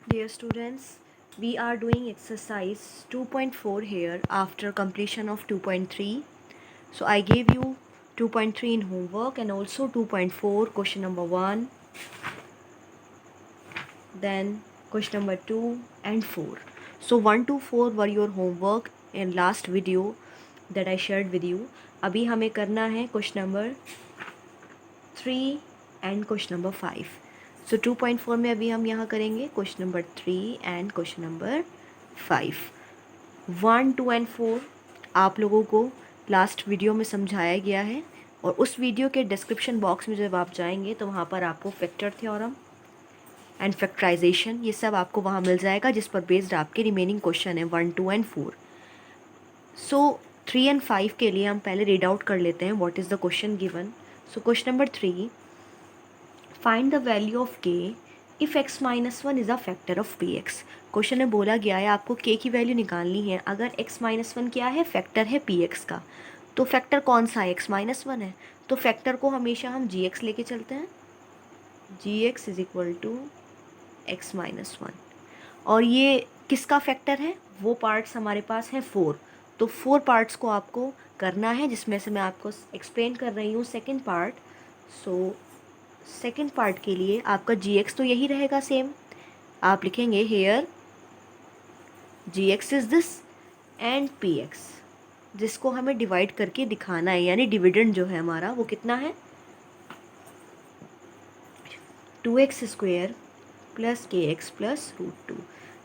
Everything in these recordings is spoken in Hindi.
Dear students, we are doing exercise 2.4 here after completion of 2.3. So I gave you 2.3 in homework and also 2.4 question number 1, then question number 2 and 4. So 1 to 4 were your homework in last video that I shared with you. अभी हमें करना है question number 3 and question number 5. सो 2.4 में अभी हम यहाँ करेंगे question number 3 and question number 5. 1, 2 and 4 आप लोगों को लास्ट वीडियो में समझाया गया है और उस वीडियो के डिस्क्रिप्शन बॉक्स में जब आप जाएंगे तो वहाँ पर आपको फैक्टर थ्योरम एंड फैक्टराइजेशन ये सब आपको वहाँ मिल जाएगा, जिस पर बेस्ड आपके रिमेनिंग क्वेश्चन है 1, 2 एंड 4. सो 3 एंड 5 के लिए हम पहले रीड आउट कर लेते हैं what is the question given. So question number 3, find the value of k if x minus one is a factor of p x. Question में बोला गया है आपको k की वैल्यू निकालनी है अगर x माइनस वन क्या है, फैक्टर है पी एक्स का. तो फैक्टर कौन सा है, x माइनस वन है. तो फैक्टर को हमेशा हम जी एक्स लेके चलते हैं, g x is equal to x minus one. और ये किसका फैक्टर है, वो पार्ट्स हमारे पास हैं 4. तो 4 पार्ट्स को आपको करना है, जिसमें से मैं आपको एक्सप्लेन कर रही हूँ second part. So second part के लिए आपका जी एक्स तो यही रहेगा सेम. आप लिखेंगे here g x is this and p x, जिसको हमें डिवाइड करके दिखाना है, यानी डिविडेंड जो है हमारा वो कितना है, 2x² plus k x plus root two.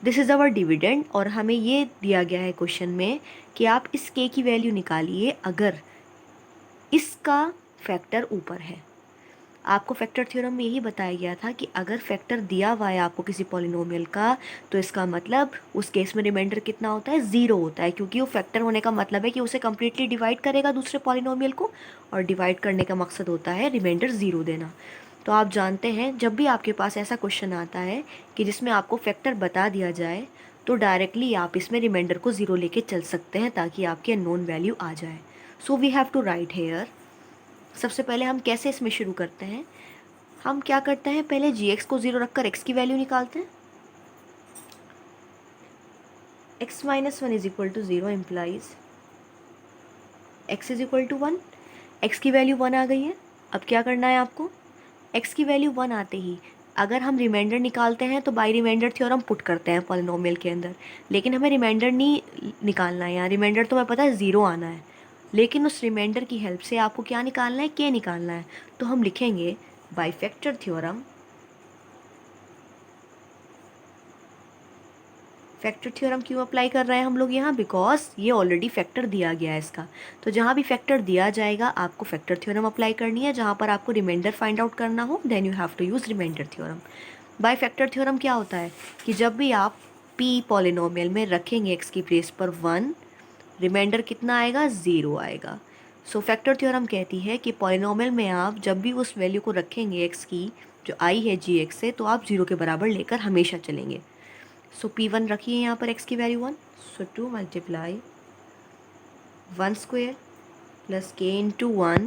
This is our dividend. और हमें ये दिया गया है क्वेश्चन में कि आप इस के की वैल्यू निकालिए अगर इसका फैक्टर ऊपर है. आपको फैक्टर थ्योरम में यही बताया गया था कि अगर फैक्टर दिया हुआ है आपको किसी पॉलिनोमियल का, तो इसका मतलब उस केस में रिमाइंडर कितना होता है, ज़ीरो होता है, क्योंकि वो फैक्टर होने का मतलब है कि उसे कम्प्लीटली डिवाइड करेगा दूसरे पॉलिनोमियल को, और डिवाइड करने का मकसद होता है रिमाइंडर ज़ीरो देना. तो आप जानते हैं जब भी आपके पास ऐसा क्वेश्चन आता है कि जिसमें आपको फैक्टर बता दिया जाए, तो डायरेक्टली आप इसमें रिमाइंडर को ज़ीरो लेके चल सकते हैं ताकि आपकी अननोन वैल्यू आ जाए. So we have to write here. सबसे पहले हम कैसे इसमें शुरू करते हैं, हम क्या करते हैं, पहले जी एक्स को ज़ीरो रखकर एक्स की वैल्यू निकालते हैं. X minus one is equal to zero implies x is equal to one. X की वैल्यू वन आ गई है. अब क्या करना है आपको, एक्स की वैल्यू वन आते ही अगर हम रिमाइंडर निकालते हैं तो बाय रिमाइंडर थ्योरम पुट करते हैं पॉलिनोमियल के अंदर, लेकिन हमें रिमाइंडर नहीं निकालना है. यहाँ रिमाइंडर तो मैं पता है ज़ीरो आना है, लेकिन उस रिमाइंडर की हेल्प से आपको क्या निकालना है, के निकालना है. तो हम लिखेंगे bye factor theorem. Factor theorem क्यों अप्लाई कर रहे हैं हम लोग यहाँ, बिकॉज ये ऑलरेडी फैक्टर दिया गया है इसका. तो जहाँ भी फैक्टर दिया जाएगा आपको फैक्टर थ्योरम अप्लाई करनी है. जहाँ पर आपको रिमाइंडर फाइंड आउट करना हो then you have to use remainder theorem. By factor theorem क्या होता है कि जब भी आप पी पॉलिनोमियल में रखेंगे एक्स की प्लेस पर वन, रिमाइंडर कितना आएगा, ज़ीरो आएगा. सो फैक्टर थ्योरम कहती है कि पॉलिनोमियल में आप जब भी उस वैल्यू को रखेंगे एक्स की जो आई है जी एक्स से, तो आप ज़ीरो के बराबर लेकर हमेशा चलेंगे. सो पी वन रखिए यहाँ पर एक्स की value one. So two multiply one square plus k into one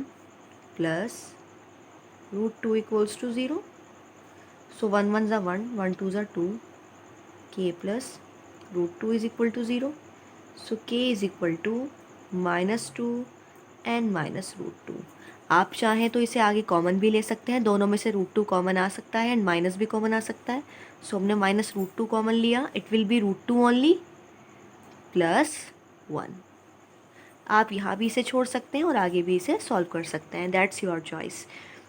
plus root two equals to zero. So one one ज़ा वन, वन टू ज़ा two, k plus root two is equal to zero. So k is equal to minus two and minus root two. आप चाहें तो इसे आगे कॉमन भी ले सकते हैं, दोनों में से रूट टू कॉमन आ सकता है एंड माइनस भी कॉमन आ सकता है. सो हमने माइनस रूट टू कॉमन लिया, it will be root two only plus one. आप यहाँ भी इसे छोड़ सकते हैं और आगे भी इसे सॉल्व कर सकते हैं, that's your choice.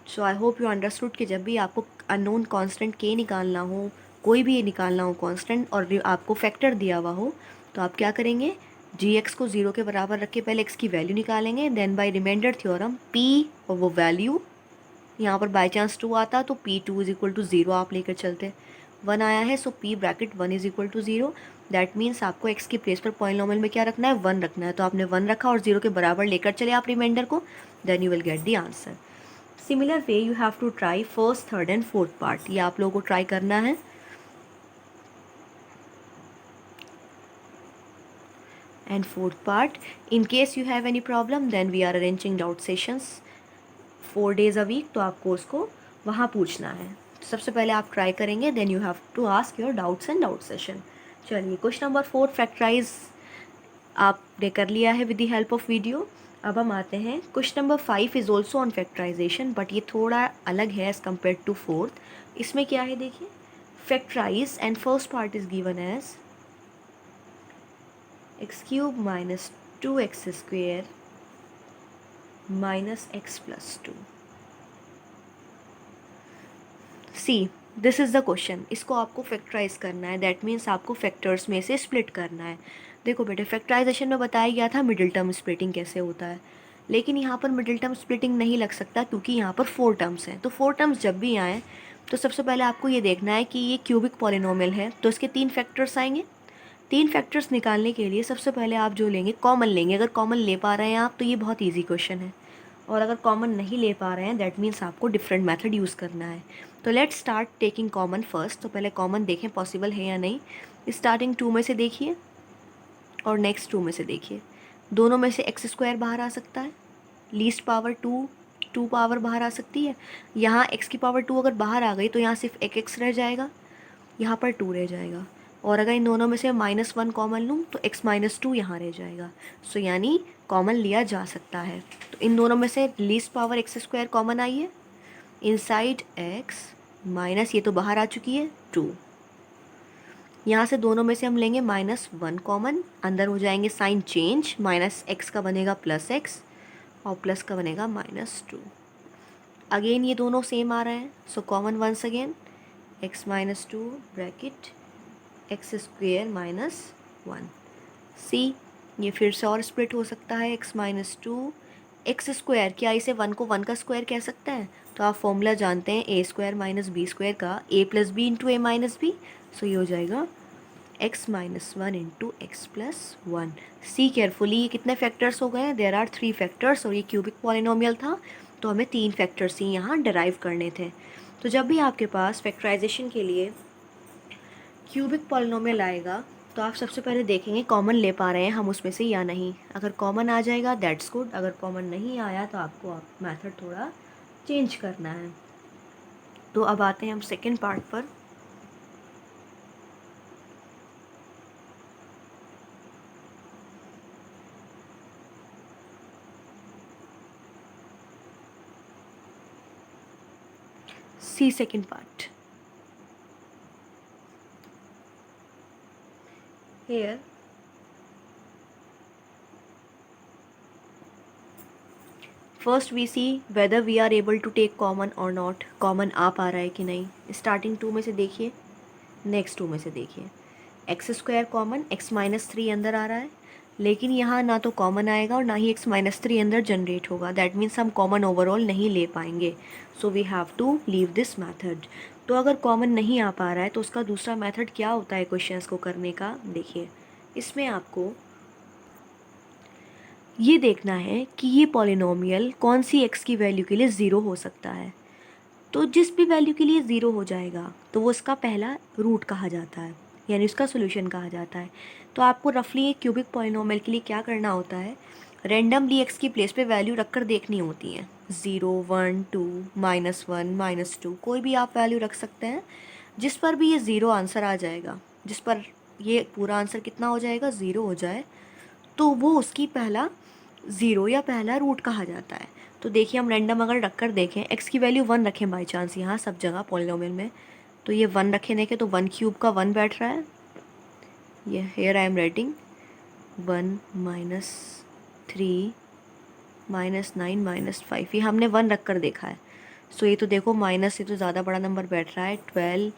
So I hope you understood कि जब भी आपको अननोन कांस्टेंट के निकालना हो, कोई भी निकालना हो कांस्टेंट, और आपको फैक्टर दिया हुआ हो, तो आप क्या करेंगे, जी एक्स को ज़ीरो के बराबर रख के पहले एक्स की वैल्यू निकालेंगे, then by remainder theorem p और वो वैल्यू, यहाँ पर बाई चांस टू आता तो p two is equal to zero आप लेकर चलते. वन आया है, so p bracket one is equal to zero. That means आपको एक्स की प्लेस पर पॉलिनोमियल में क्या रखना है, वन रखना है. तो आपने वन रखा और ज़ीरो के बराबर लेकर चले आप रिमाइंडर को, then you will get the answer. Similar way you have to try first, third and fourth part. ये आप लोगों को ट्राई करना है. And fourth part, in case you have any problem then we are arranging doubt sessions 4 days a week, तो आपको उसको वहाँ पूछना है. सबसे पहले आप ट्राई करेंगे, then you have to ask your doubts and doubt session. चलिए क्वेश्चन नंबर 4 फैक्टराइज आपने कर लिया है with the help of video. अब हम आते हैं question number 5 is also on factorisation, but ये थोड़ा अलग है एज़ कम्पेयर टू फोर्थ। इसमें क्या है देखिए, factorise and first part is given as x cube minus 2x square minus x plus 2। See this is the question, इसको आपको फैक्टराइज करना है, दैट मीन्स आपको फैक्टर्स में से स्प्लिट करना है। देखो बेटे, फैक्टराइजेशन में बताया गया था मिडिल टर्म स्प्लिटिंग कैसे होता है, लेकिन यहाँ पर मिडिल टर्म स्प्लिटिंग नहीं लग सकता क्योंकि यहाँ पर 4 टर्म्स हैं। तो 4 टर्म्स जब भी आएँ तो सबसे पहले आपको ये देखना है कि ये क्यूबिक पॉलिनोमियल है, तो इसके 3 फैक्टर्स आएंगे। 3 फैक्टर्स निकालने के लिए सबसे पहले आप जो लेंगे कॉमन लेंगे। अगर कॉमन ले पा रहे हैं आप तो ये बहुत ईजी क्वेश्चन है, और अगर कॉमन नहीं ले पा रहे हैं दैट मीन्स आपको डिफरेंट मेथड यूज़ करना है। तो let's start taking common first. तो पहले कॉमन देखें पॉसिबल है या नहीं। स्टार्टिंग 2 में से देखिए और नेक्स्ट 2 में से देखिए, दोनों में से एक्स स्क्वायर बाहर आ सकता है, लीस्ट पावर 2 पावर बाहर आ सकती है। यहाँ एक्स की पावर 2 अगर बाहर आ गई तो यहाँ सिर्फ एक एक्स रह जाएगा, यहाँ पर 2 रह जाएगा। और अगर इन दोनों में से -1 कॉमन लूँ तो x माइनस 2 यहाँ रह जाएगा। सो यानी कॉमन लिया जा सकता है। तो इन दोनों में से least power x square common आई है, इनसाइड x माइनस, ये तो बाहर आ चुकी है 2। यहाँ से दोनों में से हम लेंगे -1 कॉमन, अंदर हो जाएंगे साइन चेंज, माइनस एक्स का बनेगा प्लस एक्स और प्लस का बनेगा -2। अगेन ये दोनों सेम आ रहे हैं, so common once again x minus 2 bracket x square minus 1। See ये फिर से और स्प्लिट हो सकता है, x माइनस 2 एक्स स्क्वायर, क्या इसे 1 को 1 का स्क्वायर कह सकते हैं? तो आप फॉर्मूला जानते हैं a square minus b square का, a plus b into a minus b. So ये हो जाएगा x minus 1 into x plus 1। See carefully, ये कितने फैक्टर्स हो गए हैं? देयर आर 3 फैक्टर्स, और ये क्यूबिक पॉलिनोमियल था तो हमें 3 फैक्टर्स ही यहाँ डिराइव करने थे। तो जब भी आपके पास फैक्टराइजेशन के लिए क्यूबिक पॉलिनोमियल आएगा तो आप सबसे पहले देखेंगे कॉमन ले पा रहे हैं हम उसमें से या नहीं। अगर कॉमन आ जाएगा दैट्स गुड, अगर कॉमन नहीं आया तो आपको मेथड थोड़ा चेंज करना है। तो अब आते हैं हम सेकेंड पार्ट पर। See second part. Here first we see whether we are able to take common or not, common आ पा रहा है कि नहीं। स्टार्टिंग 2 में से देखिए, नेक्स्ट 2 में से देखिए, x square common, x minus 3 अंदर आ रहा है, लेकिन यहाँ ना तो कॉमन आएगा और ना ही x माइनस 3 अंदर जनरेट होगा, दैट मीन्स हम कॉमन ओवरऑल नहीं ले पाएंगे। So we have to leave this method. तो अगर कॉमन नहीं आ पा रहा है तो उसका दूसरा मेथड क्या होता है क्वेश्चंस को करने का? देखिए, इसमें आपको ये देखना है कि ये पॉलिनोमियल कौन सी x की वैल्यू के लिए ज़ीरो हो सकता है। तो जिस भी वैल्यू के लिए ज़ीरो हो जाएगा तो वो उसका पहला रूट कहा जाता है, यानी उसका सोल्यूशन कहा जाता है। तो आपको रफली एक क्यूबिक पॉलिनोमियल के लिए क्या करना होता है, रेंडमली x की प्लेस पे वैल्यू रख कर देखनी होती है। 0, 1, 2, -1, -2, कोई भी आप वैल्यू रख सकते हैं। जिस पर भी ये ज़ीरो आंसर आ जाएगा, जिस पर ये पूरा आंसर कितना हो जाएगा, ज़ीरो हो जाए, तो वो उसकी पहला ज़ीरो या पहला रूट कहा जाता है। तो देखिए, हम रैंडम अगर रख कर देखें, x की वैल्यू 1 रखें बाई चांस यहाँ सब जगह पॉलिनोमियल में, तो ये 1 रखे देखें तो 1 क्यूब का 1 बैठ रहा है। ये हेयर आई एम राइटिंग 1 -3 -9 -5, ये हमने 1 रख कर देखा है। सो ये तो देखो माइनस से तो ज़्यादा बड़ा नंबर बैठ रहा है, 12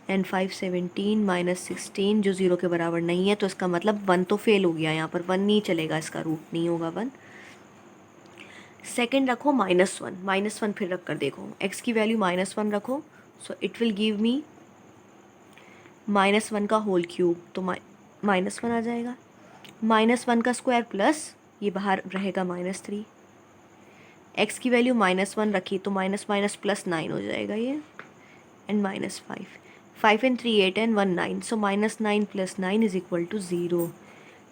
एंड 5 17 -16 जो 0 के बराबर नहीं है, तो इसका मतलब 1 तो फेल हो गया, यहाँ पर 1 नहीं चलेगा, इसका रूट नहीं होगा 1। सेकेंड रखो -1 फिर रख कर देखो, x की वैल्यू -1 रखो, so it will give me -1 का होल क्यूब, तो -1 आ जाएगा। -1 का स्क्वायर प्लस ये बाहर रहेगा -3, x की वैल्यू -1 रखी तो माइनस माइनस प्लस 9 हो जाएगा ये, and -5, 5 and 3 8 and 1 9, so -9 + 9 is equal to 0।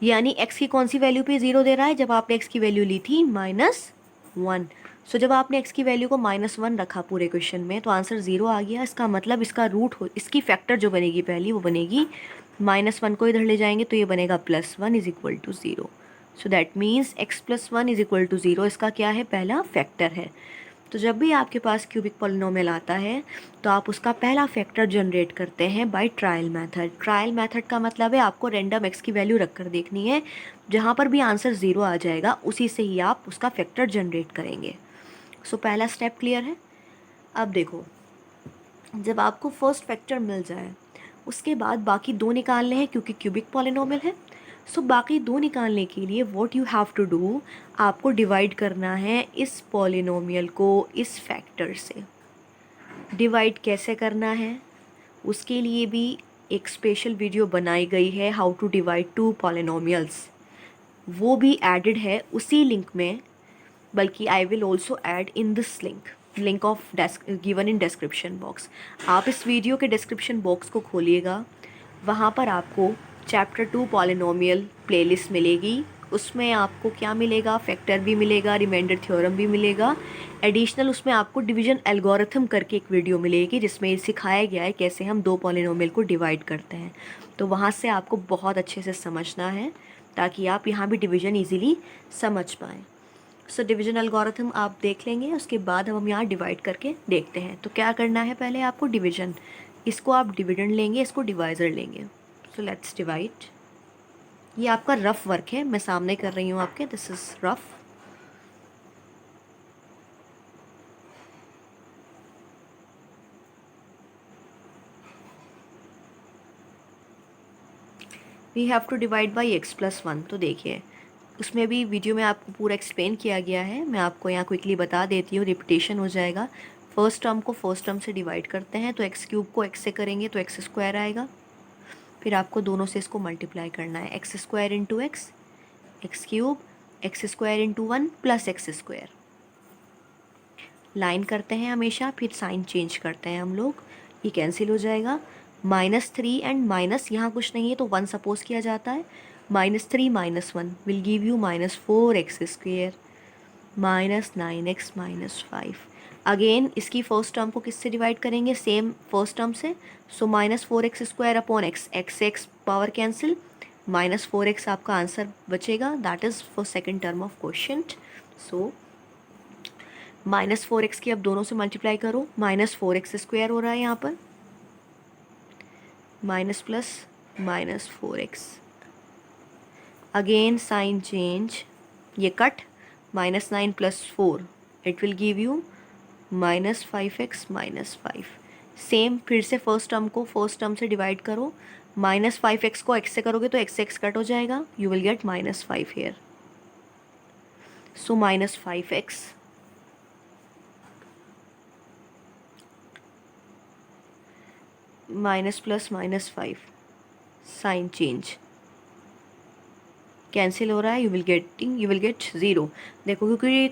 यानी x की कौन सी वैल्यू पे 0 दे रहा है? जब आपने x की वैल्यू ली थी -1, सो जब आपने x की वैल्यू को -1 रखा पूरे क्वेश्चन में तो आंसर 0 आ गया। इसका मतलब इसका रूट हो, इसकी फैक्टर जो बनेगी पहली वो बनेगी -1 को इधर ले जाएंगे तो ये बनेगा +1 is equal to 0। So that means x + 1 is equal to 0 इसका क्या है, पहला फैक्टर है। तो जब भी आपके पास क्यूबिक पॉलिनोमियल आता है तो आप उसका पहला फैक्टर जनरेट करते हैं by trial method. Trial method का मतलब है आपको रैंडम x की वैल्यू रख कर देखनी है, जहाँ पर भी आंसर 0 आ जाएगा उसी से ही आप उसका फैक्टर जनरेट करेंगे। सो पहला स्टेप क्लियर है। अब देखो, जब आपको फर्स्ट फैक्टर मिल जाए उसके बाद बाकी दो निकालने हैं क्योंकि क्यूबिक पॉलिनोमियल है। सो बाकी दो निकालने के लिए what you have to do, आपको डिवाइड करना है इस पॉलिनोमियल को इस फैक्टर से। डिवाइड कैसे करना है उसके लिए भी एक स्पेशल वीडियो बनाई गई है, how to divide two polynomials, वो भी एडेड है उसी लिंक में, बल्कि I will also add in this link of given in description box. आप इस वीडियो के डिस्क्रिप्शन बॉक्स को खोलिएगा, वहाँ पर आपको चैप्टर 2 पॉलिनोमियल प्लेलिस्ट मिलेगी। उसमें आपको क्या मिलेगा, फैक्टर भी मिलेगा, रिमाइंडर थ्योरम भी मिलेगा। एडिशनल उसमें आपको डिवीजन एल्गोरिथम करके एक वीडियो मिलेगी जिसमें सिखाया गया है कैसे हम दो पॉलिनोमियल को डिवाइड करते हैं। तो वहाँ से आपको बहुत अच्छे से समझना है ताकि आप यहाँ भी डिवीजन ईजिली समझ पाएँ। सो डिवीजन एल्गोरिथम आप देख लेंगे, उसके बाद हम यहाँ डिवाइड करके देखते हैं। तो क्या करना है, पहले आपको डिवीजन, इसको आप डिविडेंड लेंगे, इसको डिवाइज़र लेंगे। So let's divide. ये आपका रफ वर्क है, मैं सामने कर रही हूँ आपके, this is rough. We have to divide by x + 1। तो देखिए उसमें भी वीडियो में आपको पूरा एक्सप्लेन किया गया है, मैं आपको यहाँ क्विकली बता देती हूँ, रिपीटेशन हो जाएगा। फर्स्ट टर्म को फर्स्ट टर्म से डिवाइड करते हैं तो x³ को x से करेंगे तो x² आएगा। फिर आपको दोनों से इसको मल्टीप्लाई करना है, x² × x, x³ x² × 1 + x²। Line करते हैं हमेशा, फिर साइन चेंज करते हैं हम लोग, ये कैंसिल हो जाएगा। -3 एंड माइनस यहाँ कुछ नहीं है तो 1 सपोज किया जाता है। -3 - 1 will give you -4x² -9x -5। Again इसकी फर्स्ट टर्म को किससे डिवाइड करेंगे, सेम फर्स्ट टर्म से। सो -4x² upon x, x power cancel, -4x आपका आंसर बचेगा, that is for second term of question. So -4x की अब दोनों से मल्टीप्लाई करो, -4x² हो रहा है यहाँ पर, minus plus -4x। Again sign change, ये cut, -9 + 4 it will give you -5x -5। Same फिर से फर्स्ट टर्म को फर्स्ट टर्म से डिवाइड करो, -5x को x से करोगे तो x से x कट हो जाएगा, you will get -5 here. So -5x minus plus -5, sign change cancel हो रहा है, यू विल गेट 0। देखो क्योंकि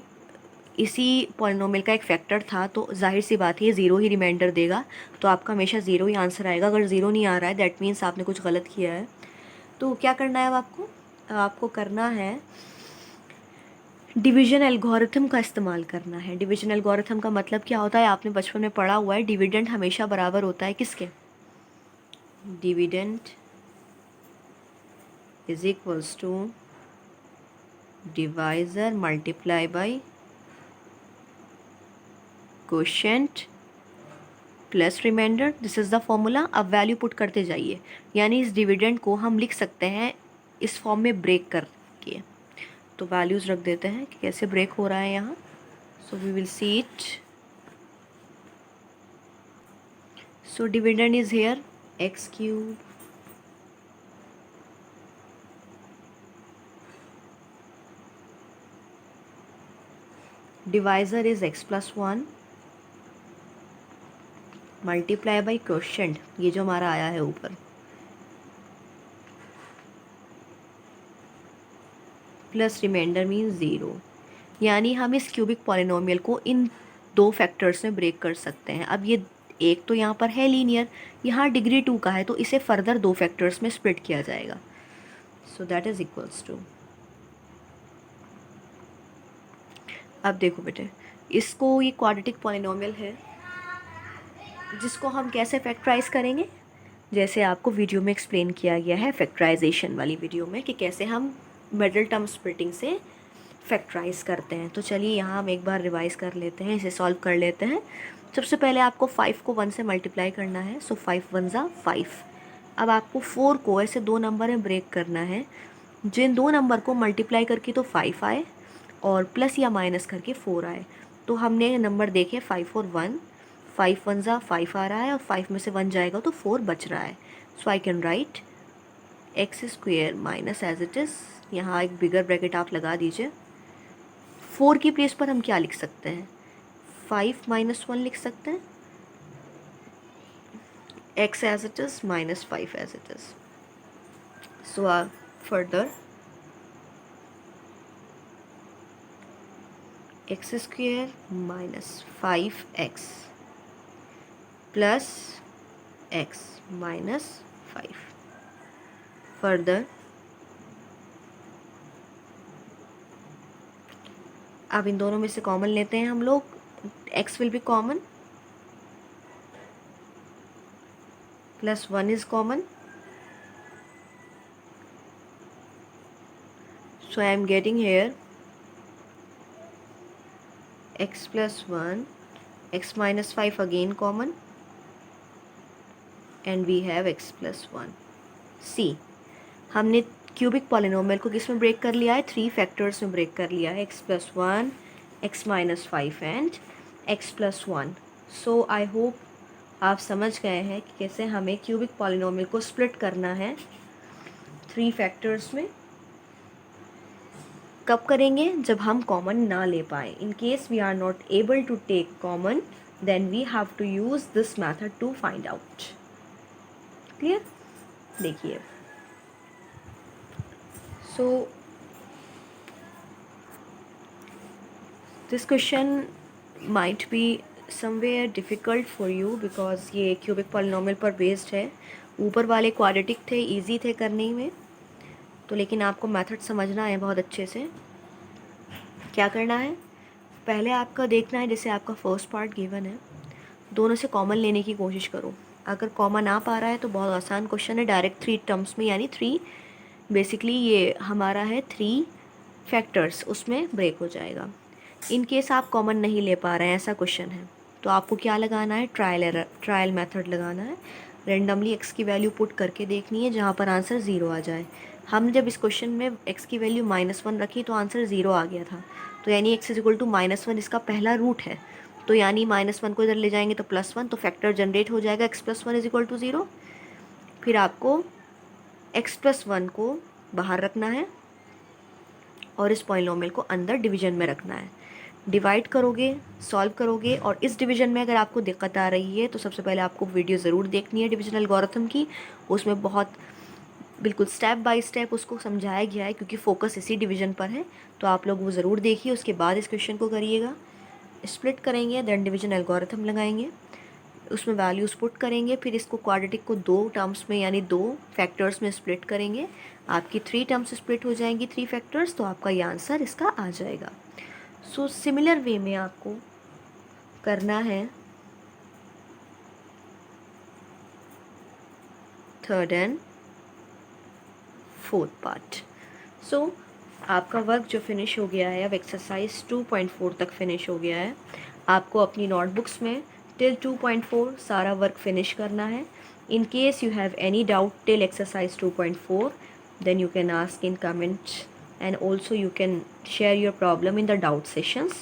इसी पॉलिनोमियल का एक फैक्टर था तो जाहिर सी बात है ये 0 ही रिमाइंडर देगा, तो आपका हमेशा 0 ही आंसर आएगा। अगर 0 नहीं आ रहा है दैट मीन्स आपने कुछ गलत किया है। तो क्या करना है अब आपको करना है डिवीजन एल्गोरिथम का इस्तेमाल करना है। डिवीजन एल्गोरिथम का मतलब क्या होता है, आपने बचपन में पढ़ा हुआ है, डिविडेंड हमेशा बराबर होता है किसके, dividend is equals to divisor multiply by quotient plus remainder, this is the formula. अब वैल्यू पुट करते जाइए, यानी इस डिविडेंड को हम लिख सकते हैं इस फॉर्म में ब्रेक करके। तो वैल्यूज़ रख देते हैं कि कैसे ब्रेक हो रहा है यहाँ। So we will see it. So dividend is here x³ divisor is x + 1 multiply by quotient, ये जो हमारा आया है ऊपर, प्लस रिमाइंडर मीन्स 0। यानी हम इस क्यूबिक पॉलिनोमियल को इन दो फैक्टर्स में ब्रेक कर सकते हैं। अब ये एक तो यहाँ पर है लीनियर, यहाँ डिग्री 2 का है तो इसे फर्दर दो फैक्टर्स में स्प्लिट किया जाएगा। So that is equals to, अब देखो बेटे इसको ये क्वाड्रेटिक पॉलिनोमियल है जिसको हम कैसे फैक्टराइज करेंगे, जैसे आपको वीडियो में एक्सप्लेन किया गया है फैक्टराइजेशन वाली वीडियो में कि कैसे हम मिडिल टर्म स्प्लिटिंग से फैक्टराइज करते हैं। तो चलिए यहाँ हम एक बार रिवाइज कर लेते हैं, इसे सॉल्व कर लेते हैं। सबसे पहले आपको 5 को 1 से मल्टीप्लाई करना है, सो 5 1 ज़ा 5। अब आपको 4 को ऐसे दो नंबर में ब्रेक करना है, जिन दो नंबर को मल्टीप्लाई करके तो 5 आए और प्लस या माइनस करके 4 आए। तो हमने नंबर देखे 5 और 1, 5 1 ज़ा 5 आ रहा है और 5 में से 1 जाएगा तो 4 बच रहा है। So I can write x square minus as it is, यहाँ एक बिगर ब्रैकेट आप लगा दीजिए। 4 की प्लेस पर हम क्या लिख सकते हैं, 5 माइनस 1 लिख सकते हैं, x as it is minus 5 as it is. So further x square minus 5x plus x minus 5. Further अब इन दोनों में से कॉमन लेते हैं हम लोग, x will be common plus 1 is common. So I am getting here x plus 1, x minus 5 again common, and we have x plus 1. C हमने क्यूबिक पॉलिनोमियल को किस में ब्रेक कर लिया है, 3 फैक्टर्स में ब्रेक कर लिया है, x plus 1, x minus 5 and x plus 1. So I hope आप समझ गए हैं कि कैसे हमें क्यूबिक पॉलिनोमियल को स्प्लिट करना है 3 फैक्टर्स में। कब करेंगे, जब हम कॉमन ना ले पाए। In case we are not able to take common, then we have to use this method to find out. Clear? देखिए, so this question might be somewhere difficult for you because ये क्यूबिक पॉलिनोमियल पर बेस्ड है। ऊपर वाले क्वाड्रेटिक थे, इजी थे करने में, तो लेकिन आपको मेथड समझना है बहुत अच्छे से। क्या करना है, पहले आपका देखना है, जैसे आपका फर्स्ट पार्ट गिवन है, दोनों से कॉमन लेने की कोशिश करो। अगर कॉमन आ पा रहा है तो बहुत आसान क्वेश्चन है, डायरेक्ट 3 टर्म्स में, यानी 3 बेसिकली ये हमारा है 3 फैक्टर्स, उसमें ब्रेक हो जाएगा। इन केस आप कॉमन नहीं ले पा रहे हैं, ऐसा क्वेश्चन है, तो आपको क्या लगाना है, ट्रायल मेथड लगाना है। रेंडमली x की वैल्यू पुट करके देखनी है जहाँ पर आंसर 0 आ जाए। हमने जब इस क्वेश्चन में x की वैल्यू -1 रखी तो आंसर 0 आ गया था, तो यानी x इज इक्वल टू -1 इसका पहला रूट है, तो यानी -1 को इधर ले जाएंगे तो +1, तो फैक्टर जनरेट हो जाएगा x + 1 इज इक्वल टू 0। फिर आपको x + 1 को बाहर रखना है और इस पॉलिनोमियल को अंदर डिवीजन में रखना है। डिवाइड करोगे, सॉल्व करोगे, और इस डिवीजन में अगर आपको दिक्कत आ रही है तो सबसे पहले आपको वीडियो ज़रूर देखनी है डिविजन एल्गोरिथम की। उसमें बहुत बिल्कुल स्टेप बाय स्टेप उसको समझाया गया है, क्योंकि फोकस इसी डिवीजन पर है, तो आप लोग वो ज़रूर देखिए। उसके बाद इस क्वेश्चन को करिएगा, स्प्लिट करेंगे, देन डिवीजन एल्गोरिथम लगाएंगे, उसमें वैल्यूज़ पुट करेंगे, फिर इसको क्वाड्रेटिक को 2 टर्म्स में यानी 2 फैक्टर्स में स्प्लिट करेंगे। आपकी 3 टर्म्स स्प्लिट हो जाएंगी, 3 फैक्टर्स, तो आपका ये आंसर इसका आ जाएगा। सो सिमिलर वे में आपको करना है थर्ड एंड फोर्थ पार्ट। सो आपका वर्क जो फिनिश हो गया है, अब एक्सरसाइज 2.4 तक फिनिश हो गया है। आपको अपनी नोटबुक्स में टिल 2.4 सारा वर्क फिनिश करना है। In case you have any doubt till exercise 2.4, then you can ask in comment, and also you can share your problem in the doubt sessions.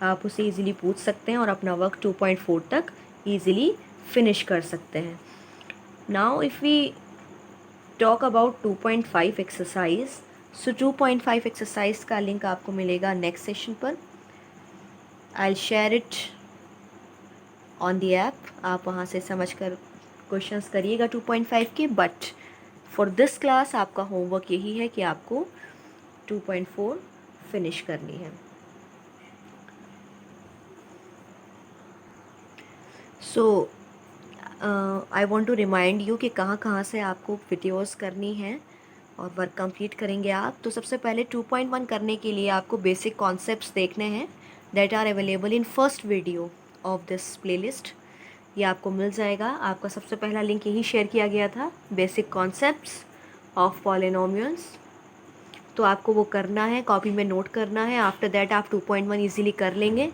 आप उसे इजीली पूछ सकते हैं और अपना वर्क 2.4 तक इजीली फिनिश कर सकते हैं। Now if we talk about 2.5 exercise, so 2.5 exercise का लिंक आपको मिलेगा नेक्स्ट सेशन पर। I will share it on the app, आप वहाँ से समझ कर क्वेश्चंस करिएगा 2.5 के। बट फॉर दिस क्लास आपका होमवर्क यही है कि आपको 2.4 फिनिश करनी है। So I want to remind you कि कहाँ कहाँ से आपको वीडियोस करनी है और वर्क कंप्लीट करेंगे आप। तो सबसे पहले 2.1 करने के लिए आपको बेसिक कॉन्सेप्ट्स देखने हैं, that are available in first video of this playlist. ये आपको मिल जाएगा। आपका सबसे पहला लिंक यहीं शेयर किया गया था, बेसिक कॉन्सेप्ट्स ऑफ पॉलिनोमियल्स। तो आपको वो करना है, कॉपी में नोट करना है। आफ्टर दैट आप 2.1 ईजिली कर लेंगे।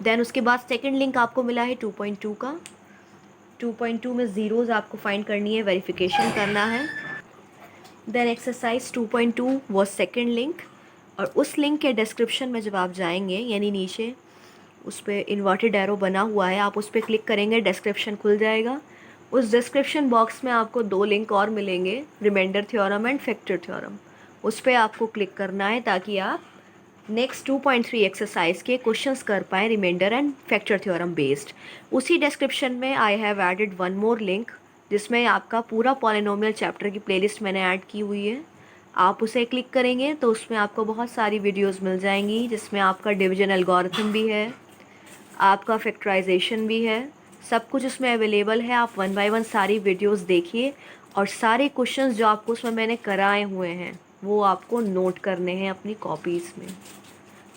देन उसके बाद सेकंड लिंक आपको मिला है 2.2 का। 2.2 में ज़ीरोज़ आपको फाइंड करनी है, वेरिफिकेशन करना है। Then exercise 2.2 was second link. और उस लिंक के डिस्क्रिप्शन में जब आप जाएंगे, यानी नीचे उस पर इन्वर्टेड एरो बना हुआ है, आप उस पर क्लिक करेंगे, डिस्क्रिप्शन खुल जाएगा। उस डिस्क्रिप्शन बॉक्स में आपको 2 लिंक और मिलेंगे, remainder theorem and factor theorem. उस पर आपको क्लिक करना है ताकि आप नेक्स्ट 2.3 एक्सरसाइज के क्वेश्चंस कर पाएँ, remainder and factor theorem based. उसी डिस्क्रिप्शन में I have added one more link, जिसमें आपका पूरा पॉलिनोमियल चैप्टर की प्लेलिस्ट मैंने ऐड की हुई है। आप उसे क्लिक करेंगे तो उसमें आपको बहुत सारी वीडियोस मिल जाएंगी, जिसमें आपका डिवीजन एल्गोरिथम भी है, आपका फैक्टराइजेशन भी है, सब कुछ उसमें अवेलेबल है। आप 1 बाय 1 सारी वीडियोस देखिए और सारे क्वेश्चंस जो आपको उसमें मैंने कराए हुए हैं वो आपको नोट करने हैं अपनी कॉपीज़ में,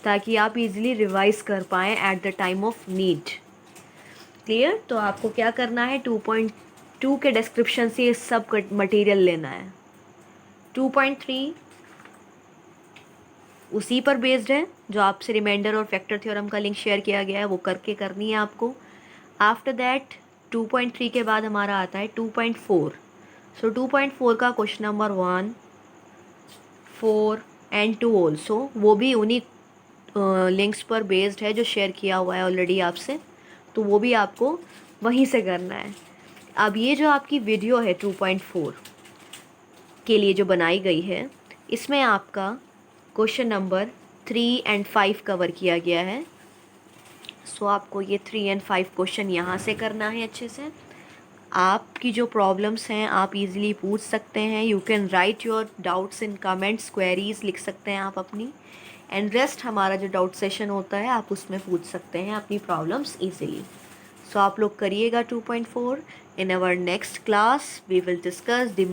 ताकि आप इजीली रिवाइज कर पाएँ at the time of need. Clear? तो आपको क्या करना है, 2.2 के डिस्क्रिप्शन से ये सब मटेरियल लेना है। 2.3 उसी पर बेस्ड है, जो आपसे रिमाइंडर और फैक्टर थ्योरम का लिंक शेयर किया गया है, वो करके करनी है आपको। आफ्टर दैट 2.3 के बाद हमारा आता है 2.4। सो 2.4 का क्वेश्चन नंबर 1, 4 एंड 2 ऑल्सो, वो भी उन्हीं लिंक्स पर बेस्ड है जो शेयर किया हुआ है ऑलरेडी आपसे, तो वो भी आपको वहीं से करना है। अब ये जो आपकी वीडियो है 2.4 के लिए जो बनाई गई है, इसमें आपका क्वेश्चन नंबर 3 एंड 5 कवर किया गया है। सो आपको ये 3 एंड 5 क्वेश्चन यहाँ से करना है अच्छे से। आपकी जो प्रॉब्लम्स हैं आप इजीली पूछ सकते हैं। You can write your doubts in comments, queries लिख सकते हैं आप अपनी। एंड रेस्ट हमारा जो डाउट सेशन होता है आप उसमें पूछ सकते हैं अपनी प्रॉब्लम्स इजीली। सो आप लोग करिएगा 2.4। In our next class we will discuss the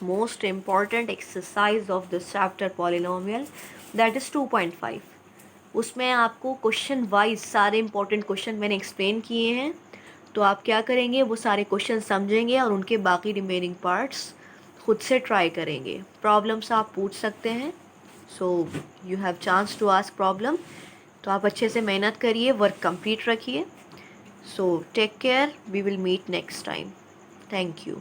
most important exercise of this chapter polynomial, that is 2.5। उसमें आपको क्वेश्चन वाइज सारे इंपॉर्टेंट क्वेश्चन मैंने एक्सप्लेन किए हैं। तो आप क्या करेंगे, वो सारे क्वेश्चन समझेंगे और उनके बाकी रिमेनिंग पार्ट्स खुद से ट्राई करेंगे। प्रॉब्लम्स आप पूछ सकते हैं, so you have chance to ask problem. तो आप अच्छे से मेहनत करिए, वर्क कंप्लीट रखिए। So take care, we will meet next time. Thank you.